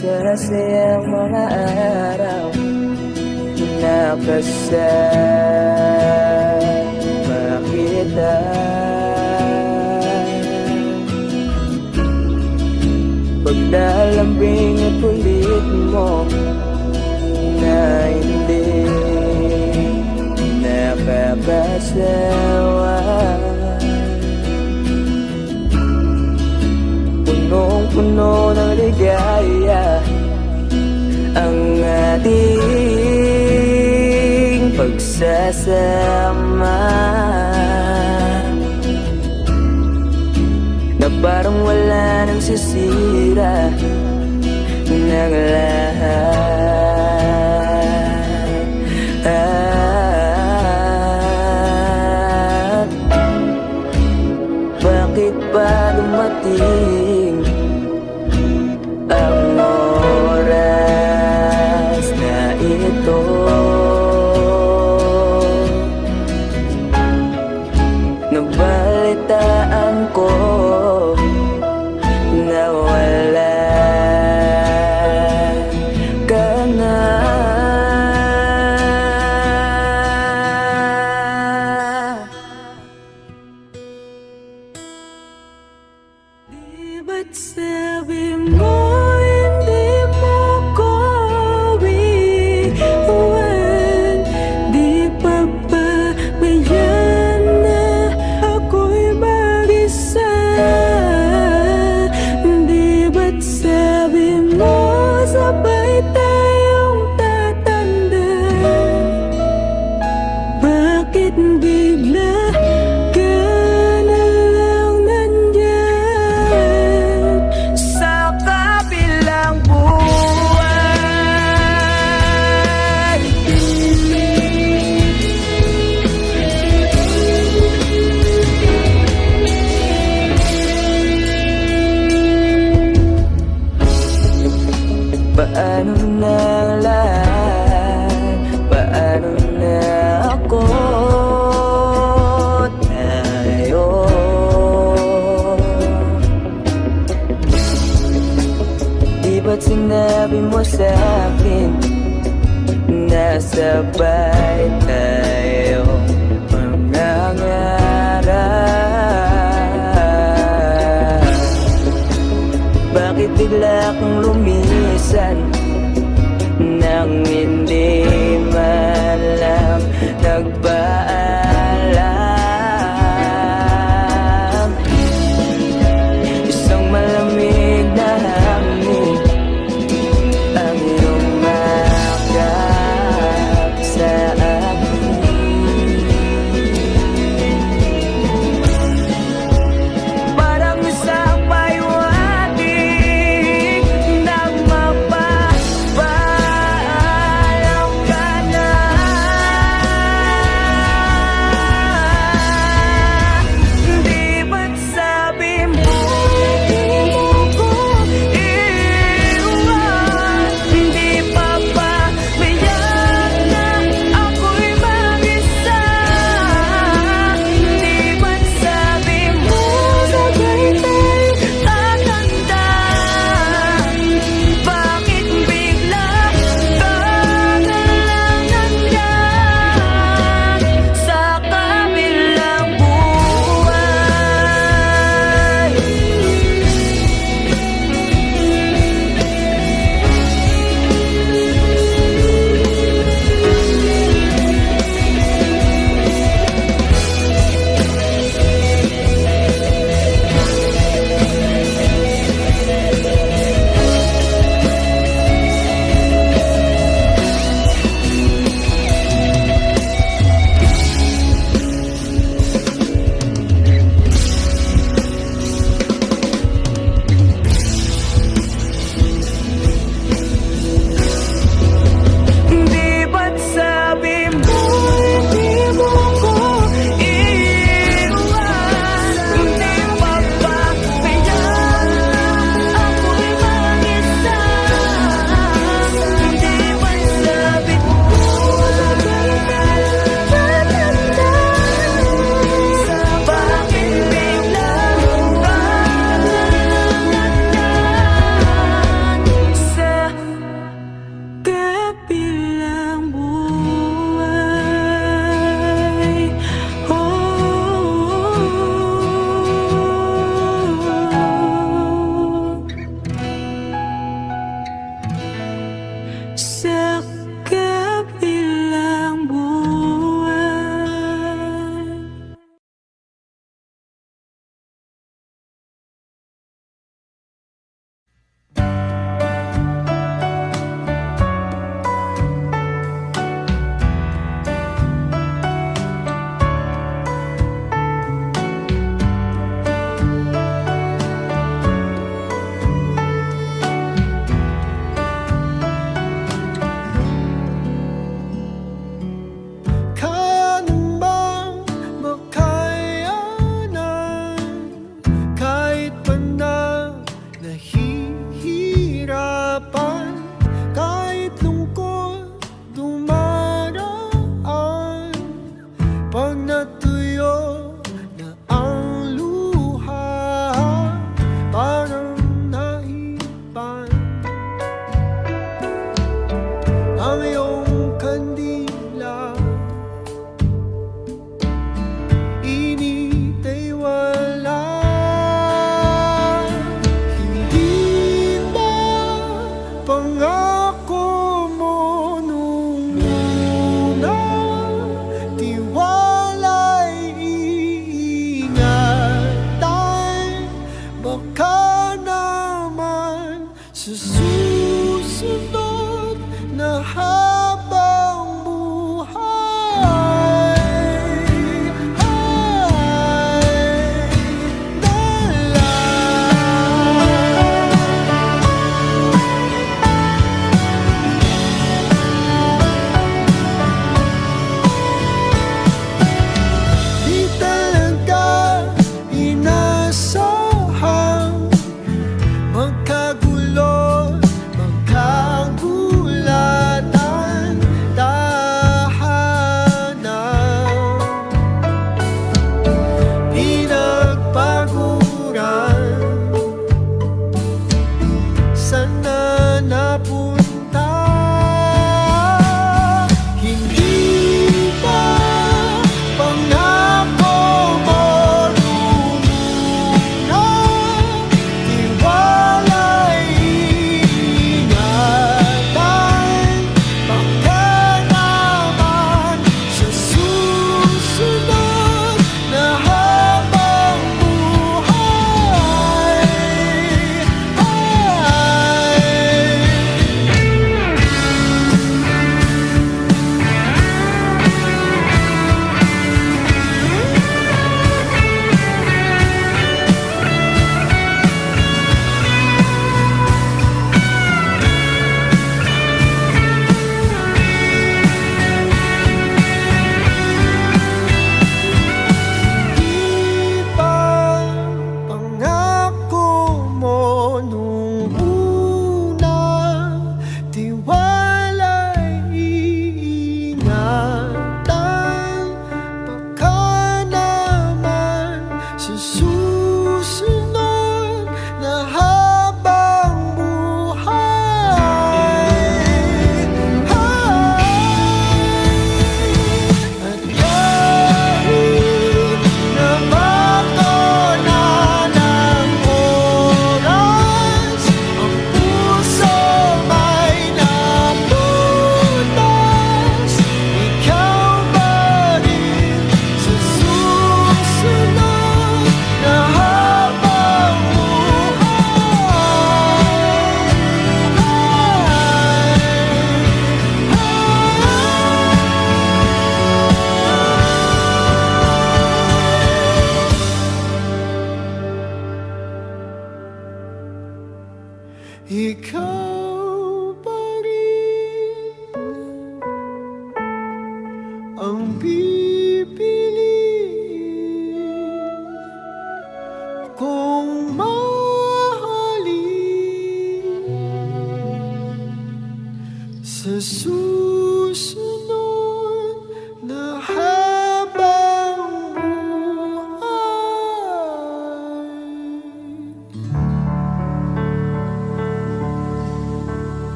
masasayang mga araw nakasama kita. Paglalambing at kulit mo na hindi nakakasawa. Punong-puno ng ligaya ang ating pagsasama, na parang wala nang sisira ng lahat. Bakit ba dumating ang oras na ito? Nabalitaan ko na wala ka na. Di ba't sabi mo hindi mo ko iwan? Di pa ba mayan na ako'y mag-isa? Di ba't sabi mo sabay tayong tatanda? Bakit bigla ka na lang nandyan sa kabilang buwan? Paano na ang lahat? Paano na ako? Tayo di ba't sinabi mo sa'kin na sabay tayo mangangarap? Bakit bigla kang lumisan nang hindi man lang nagpaalam? Isang malamig na hangin ang yumakap sa akin. Parang isang paywating na mapapaalam ka na.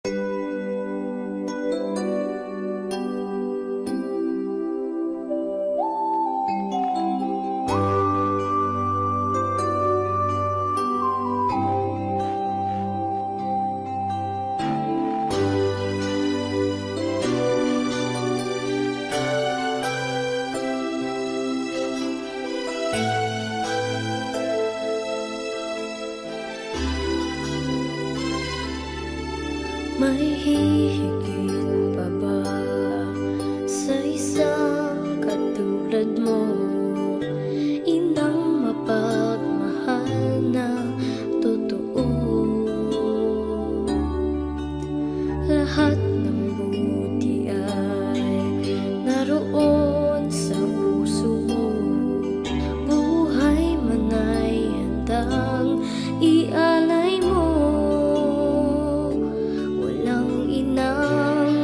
May hihigit pa ba sa isang katulad mo? Inang mapagmahal na totoo. Lahat ng buti ay naroon sa puso mo. Buhay man ay handang ialay mo.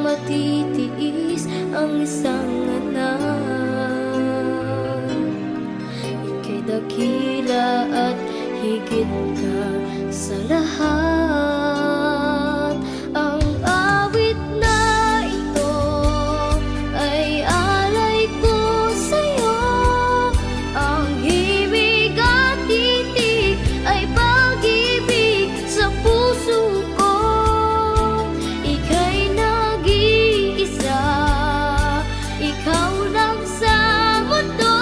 Matitiis ang isang anak. Ika'y dakila at higit ka sa lahat. Ang awit na ito ay alay ko sa'yo. Ang himig at titig ay pag-ibig sa puso ko. Ikaw lang sa mundo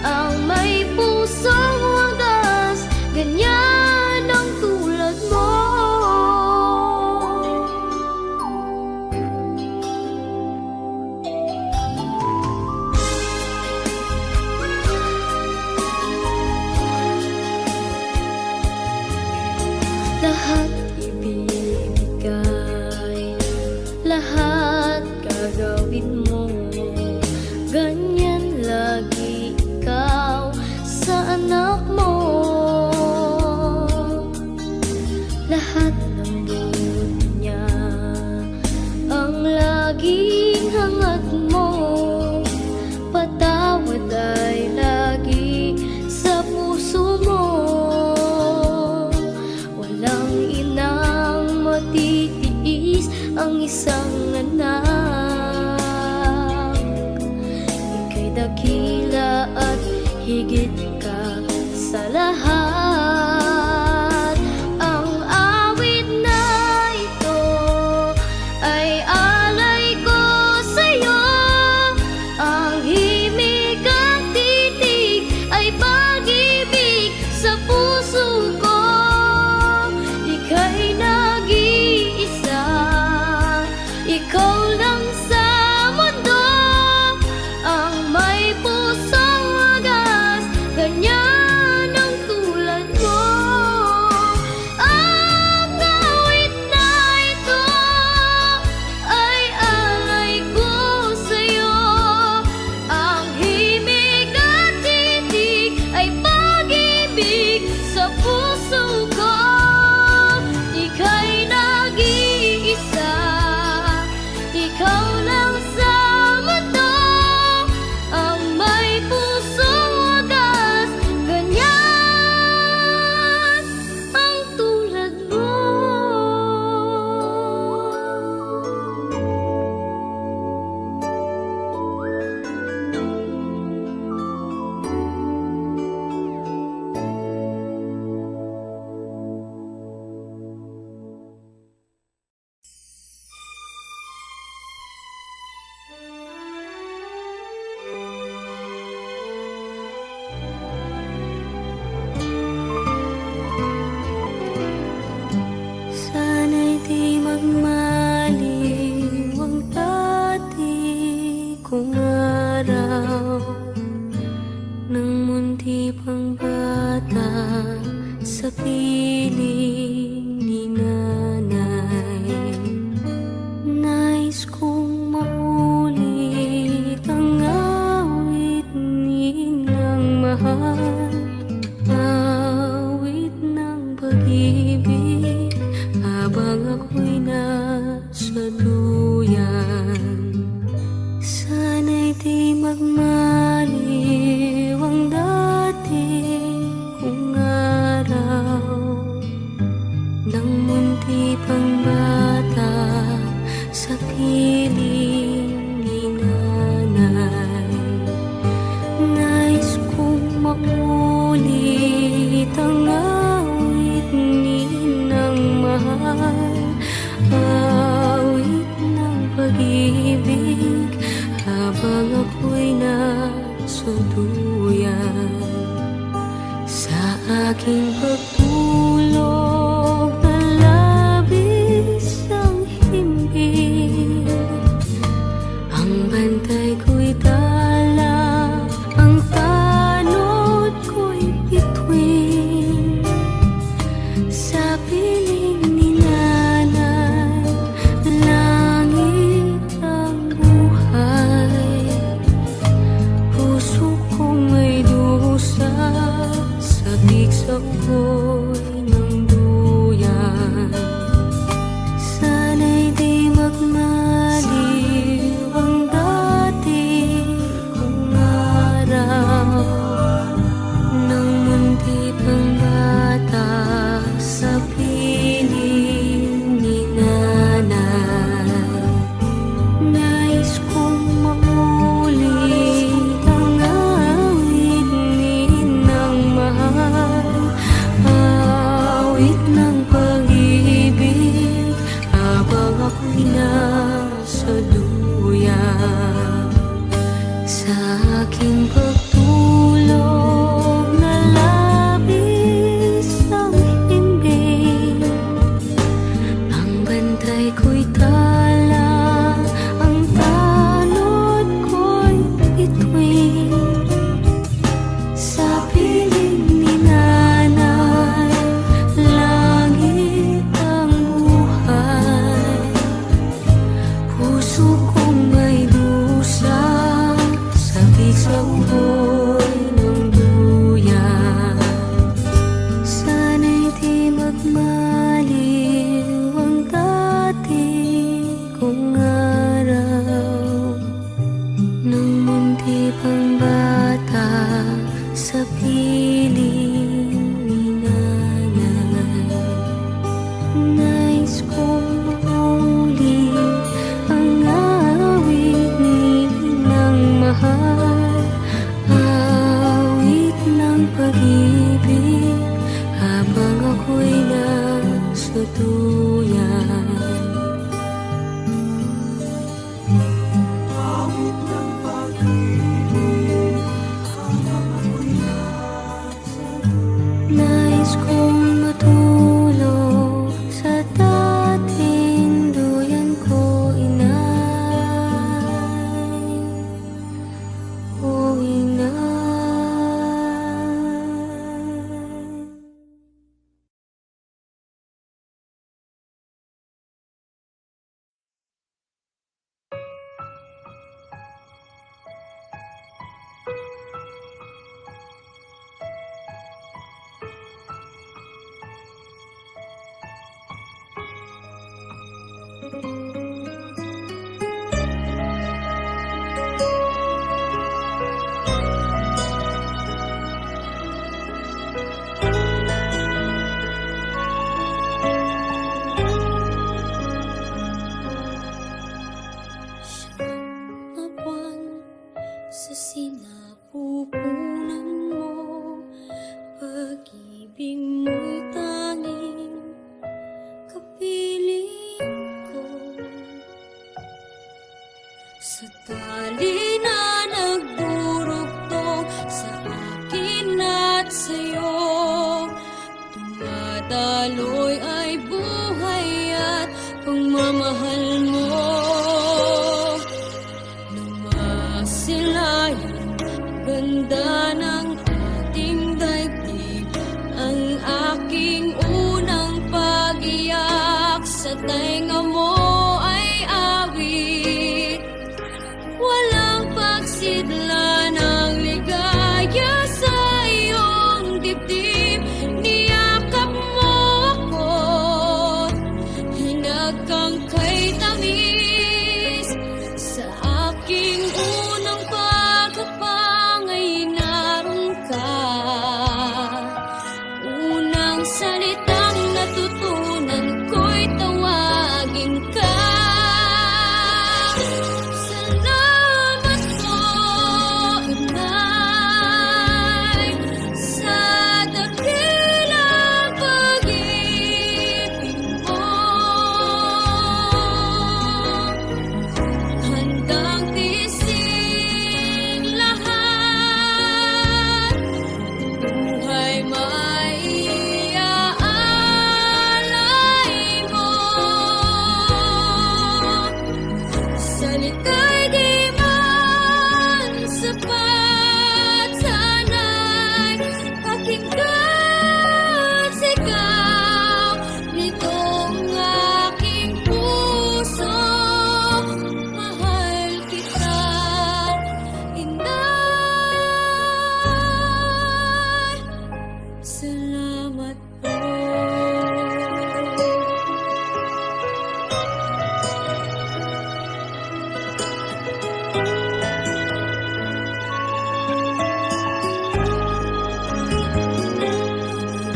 ang may pusong wagas, ganyan ang tulad mo. Lahat ibibigay, lahat gagawin mo. Ganyan lagi ikaw sa anak mo. Lahat ng buti niya ang laging hangat mo. Patawad ay lagi sa puso mo. Walang inang matitiis ang isang anak. Dakila at higit ka sa lahat. Ang awit na ito ay alay ko sa'yo. Ang himig at titig ay pag-ibig sa puso ko. Ika'y nag-iisa, ikaw lang sa mundo ang may pusong wagas, ganyan ang tulad mo. Ang awit na ito ay alay ko sa'yo. Ang himig at titig ay pag-ibig sa puso ko. Ika'y nag-iisa, piling ni nanay. Nais kong maulit ang awit ni Ninang mahal, awit ng pag-ibig habang ako'y nasa duyan. Sa aking pagtulog na labis ang himbing, ang bantay ko'y tala, ang tanod ko'y bituin. Sa piling ni nanay, langit ang buhay. Puso kong may dusa, sabik sa uloy ng duyan. Sana'y di magmaliw ang dati kong araw, nang munti pang bata sa piling ni nanay. Nais kong maulit ang awit ni Ninang mahal, awit ng pag-ibig habang ako'y nasa duyan. Sa aking pagtulog na labis ang himbing, ang bantay ko'y tala, ang tanod ko'y bituin. Sa piling ni nanay, langit ang buhay. Puso kong may dusa, sabik sa uloy ng duyan. Sana'y di magmaliw ang dati kong araw, nang munti pang bata sa piling ni nanay. Nais kong maulit ang awit ni Ninang mahal, awit ng pag-ibig habang ako'y nasa duyan. Nais kong matulog sa dating duyan ko, inay, o inay. Siyang na buwan sa sinapupunan mo, pag-ibig mo'y tanging kapiling ko. Sa tali na nagdurugtong sa akin at sa'yo, tumadaloy ay buhay at pagmamahal mo. Lumasilayan, ganda ng ating daigdig, ang aking unang pag-iyak sa tainga mo ay awit. Walang pagsidla ng ligaya sa iyong dibdib. Niyakap mo ako, hinag kang kay tamis. Sa aking unang pagkapang ay naroon ka. Unang salitang natutunan ko'y tawagin ka. Salita'y di man sapat, sana'y pakinggan sigaw nitong aking puso. Mahal kita, inay. Salamat po.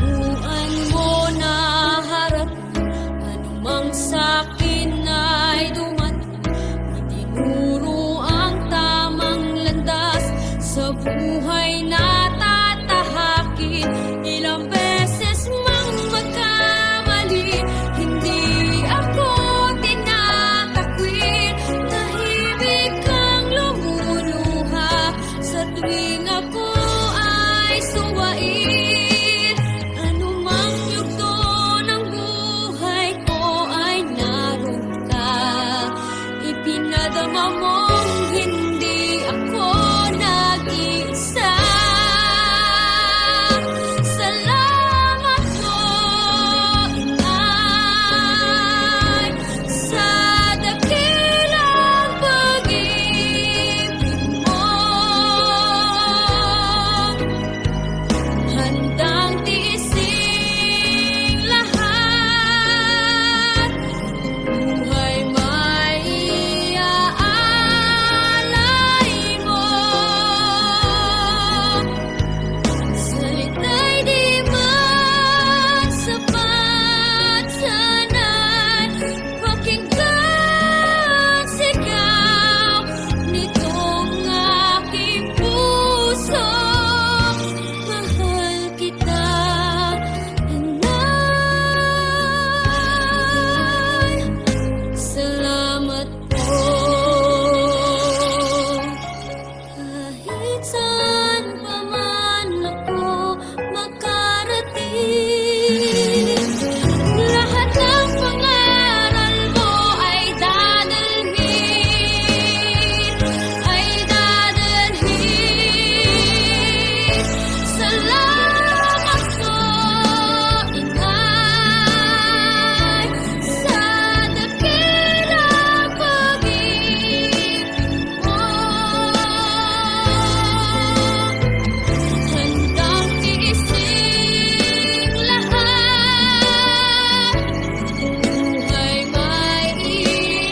Turuan mo na harap anumang sa'kin ay dumating. Itinuro ang tamang landas sa buhay na tatahakin. Ilang beses mang magkamali, hindi ako tinatakwil. Tahimik kang lumuluha sa tuwing ako ay suwain. Anumang yugto ng buhay ko ay naroon ka. Ipinadama mong hindi ako nag-iisa. Salamat po, inay, sa dakilang pag-ibig mo. Handang tiisin lahat, buhay may iaalay mo. Salita'y di man sapat, sana'y pakinggan sigaw nitong aking puso. Mahal kita, inay. Salamat po. Kahit saan pa man ako makarating, lahat ng pangaral mo ay dadalhin, ay dadalhin. Salamat po, inay, sa dakilang pag-ibig mo. Handang tiisin lahat, buhay may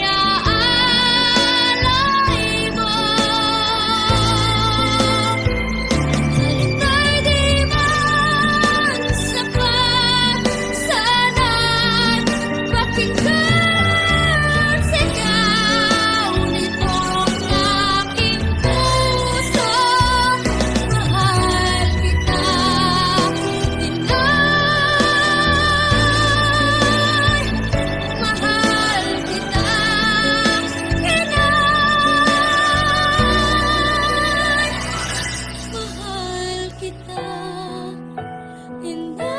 iaalay mo. Salita'y di man sapat, sana'y pakinggan sigaw nitong aking puso. Mahal kita, inay. Mahal kita, inay. Mahal kita, inay.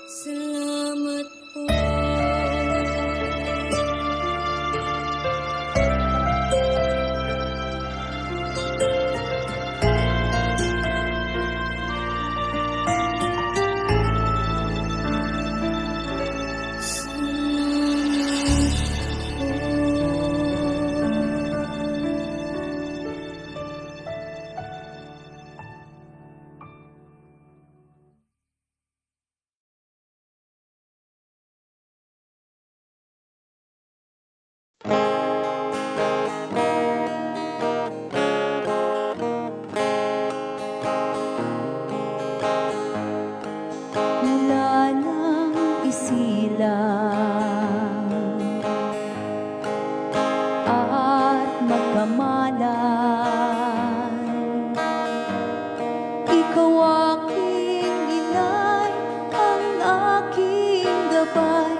Salamat po. Wala nang isilang at magkamalan. Ikaw aking inay, ang aking gabay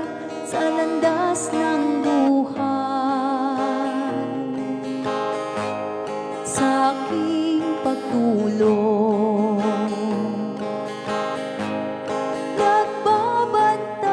sa landas ng buhay. Sa aking pagtulong, nagbabantay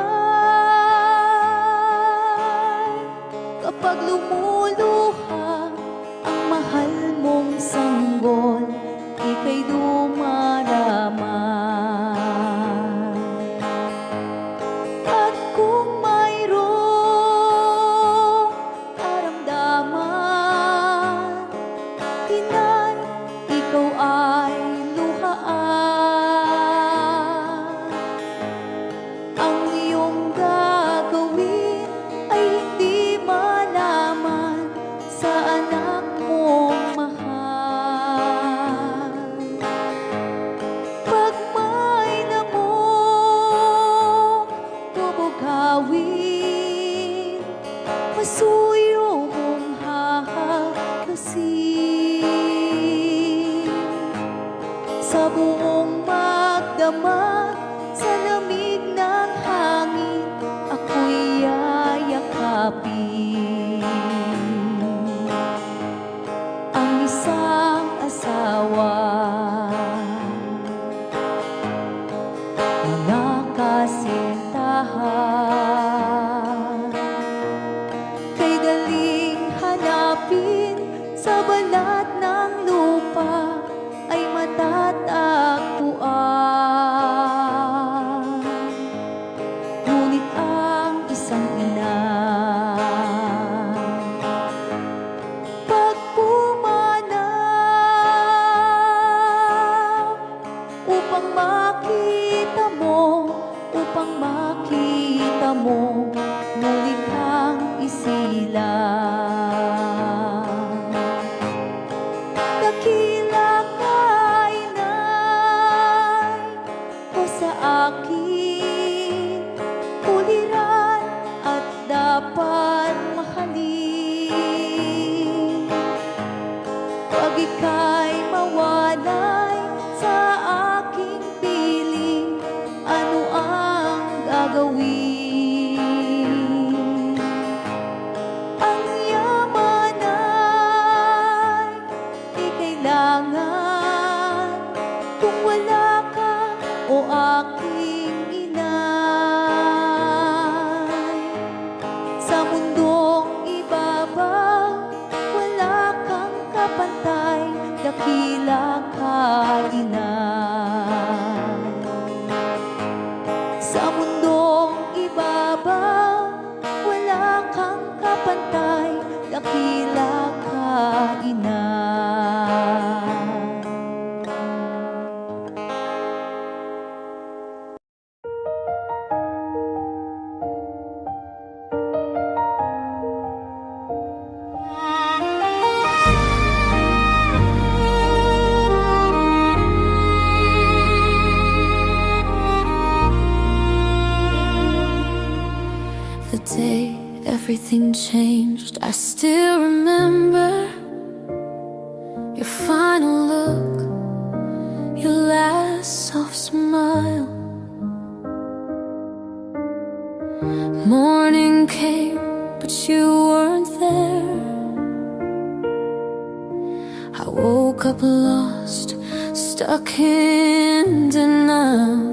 simbahan. Kay daling hanapin sa balat ng lupa ay matatagpuan. Ngunit ang isang ina pag pumanaw upang makita mo, muli kang isilang. Dakila ka, inay, ko sa akin, uliran at dapat mahalin. Pag ika'y mawalay sa aking piling, ano ang gagawin? Ang yaman ay di kailangan kung wala ka o aking inay. Sa mundong ibabaw, wala kang kapantay, dakila ka, inay. Sa mundong ibabaw, wala kang kapantay, dakila ka, inay. The day everything changed, I still remember your final look, your last soft smile. Morning came, but you weren't there. I woke up lost, stuck in denial.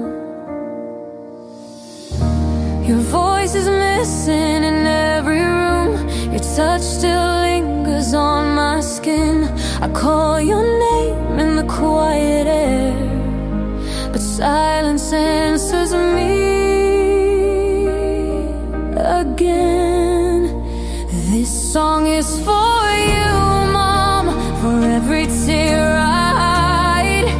Your voice is missing in every room. Your touch still lingers on my skin. I call your name in the quiet air, but silence answers me again. This song is for you, Mom, for every tear I hide,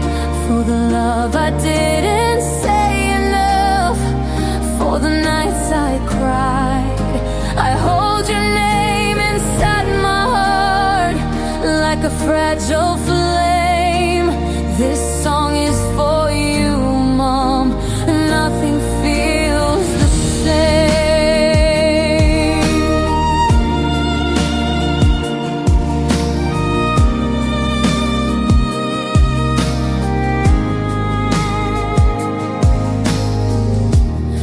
for the love I didn't say enough, for the nights I cried. I hold your name inside my heart like a fragile flame. This song is for you, Mom. Nothing feels the same.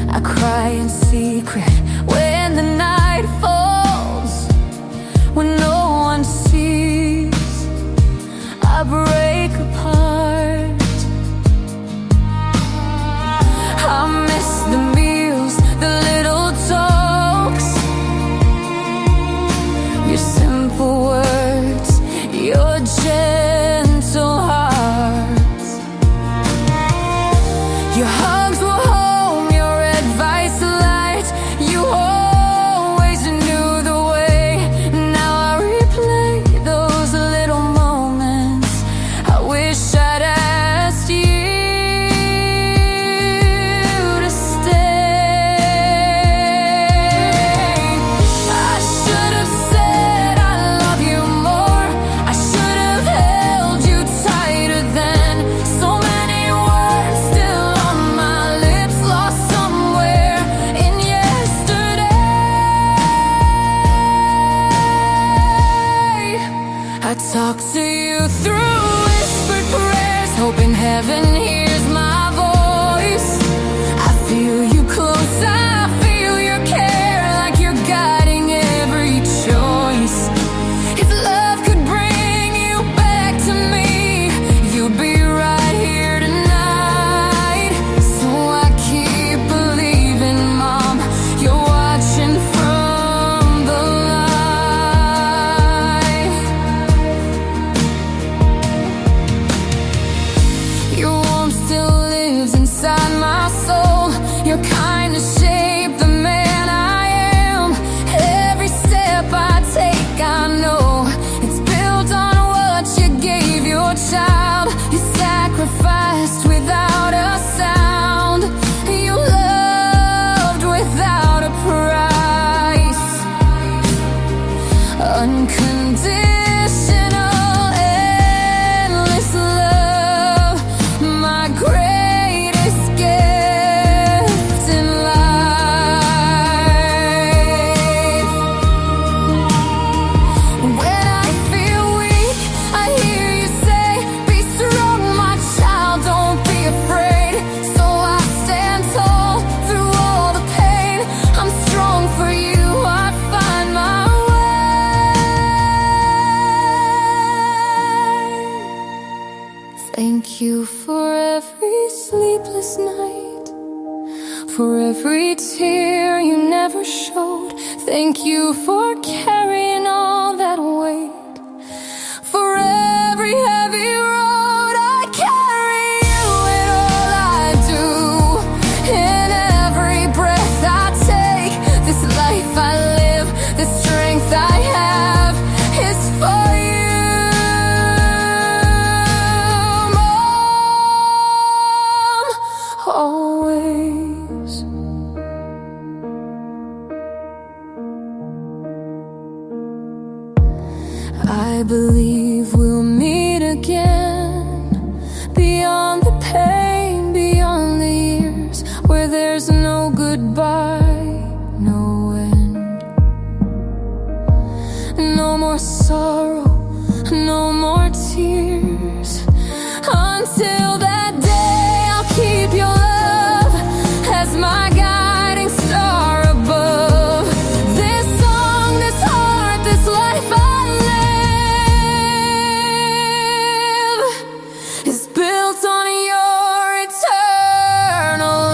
I cry in secret when the night falls, when no one sees. I break apart. I miss the meals, the little talks, your simple words, your gentle hearts. Your hugs were home, your advice light. You every tear you never showed. Thank you for carrying all that weight. For every heavy road I carry you in all I do. In every breath I take, this life I live, the strength I have is for you, Mom, always. I believe we'll meet again, beyond the pain, beyond the years, where there's no goodbye, no end. No more sorrow, no more tears. Until that day, I'll keep your love as my guiding star above. This song, this heart, this life I is built on your eternal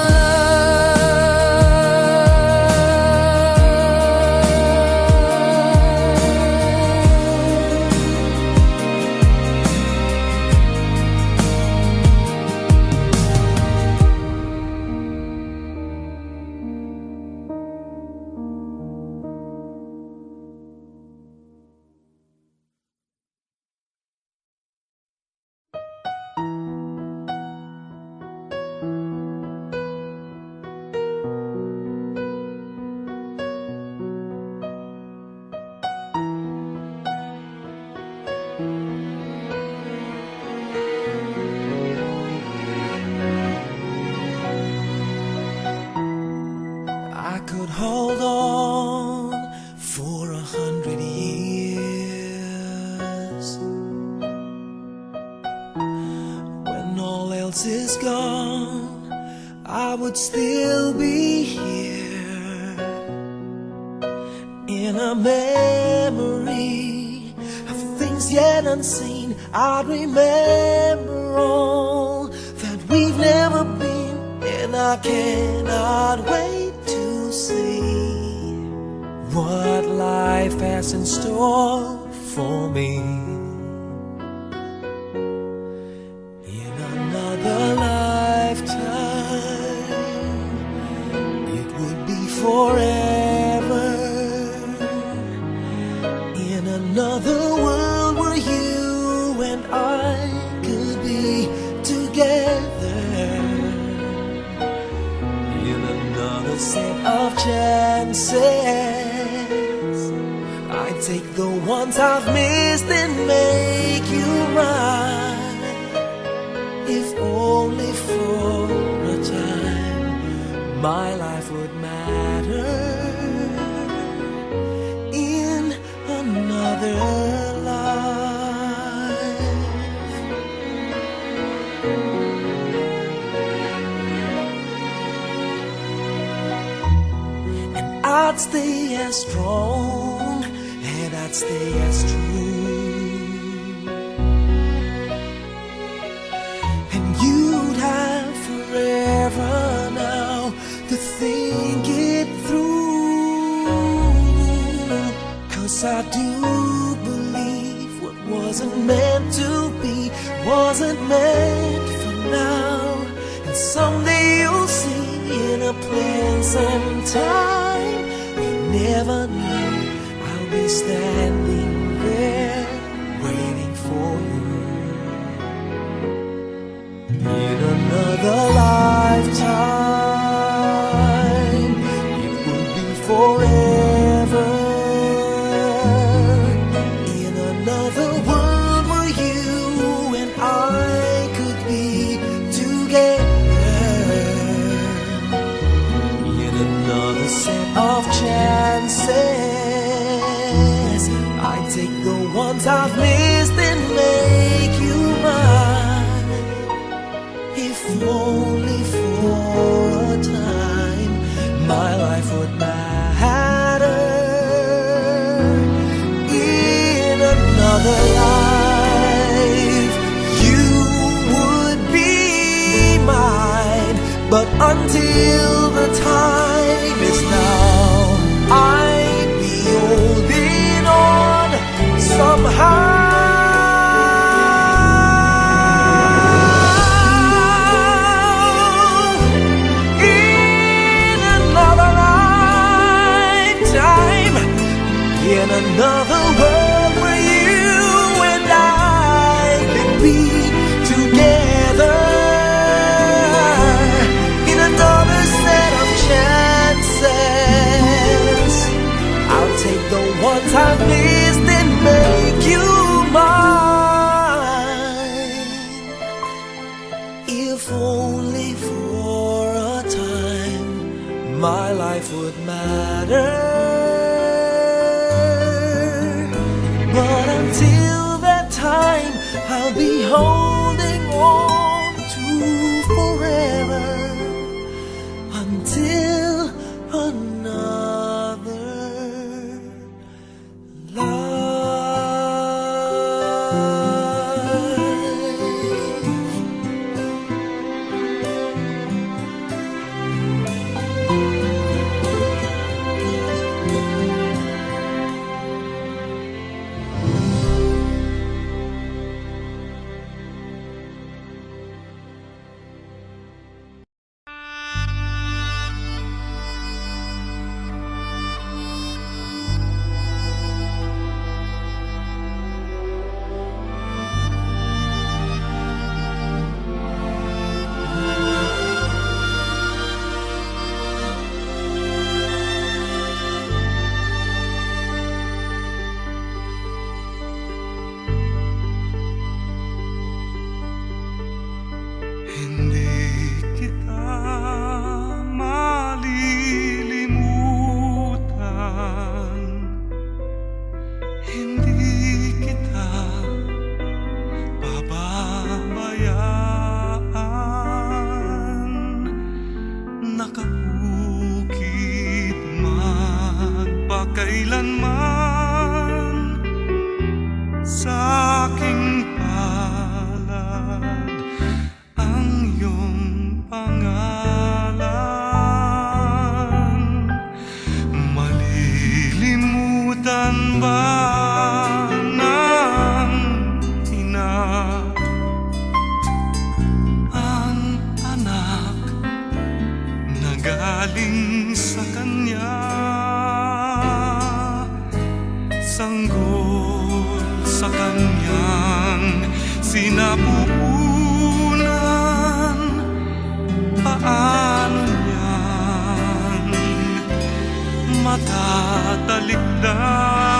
I could hold on for 100 years. When all else is gone, I would still be here in a memory of things yet unseen. I'd remember all that we've never been, and I cannot wait to see what life has in store for me. In another lifetime, it would be forever. In another world where you and I could be together. In another set of chances, I take the ones I've missed and make you mine. If only for a time, my life would matter. In another life, and I'd stay as strong, and I'd stay as true, and you'd have forever now to think it through. 'Cause I do believe what wasn't meant to be wasn't meant for now, and someday you'll see in a place and time we never knew, I'll be standing there waiting for you. In another lifetime, it will be forever. In another world where you and I could be together. In another set of chances, I take the ones I've missed and make you mine. If only for a time, my life would matter. In another life, you would be mine. But until the time another world where you and I can be together in another set of chances. I'll take the ones I've missed and make you mine. If only for a time my life would matter. But until that time, I'll be holding on to forever until another nakabukid magpakailanman sa aking palad ang iyong pangalan. Malilimutan ba ng ina ang anak na galing sa kanya? Sanggol sa kanyang sinapupunan, paano niyan matatalikdan?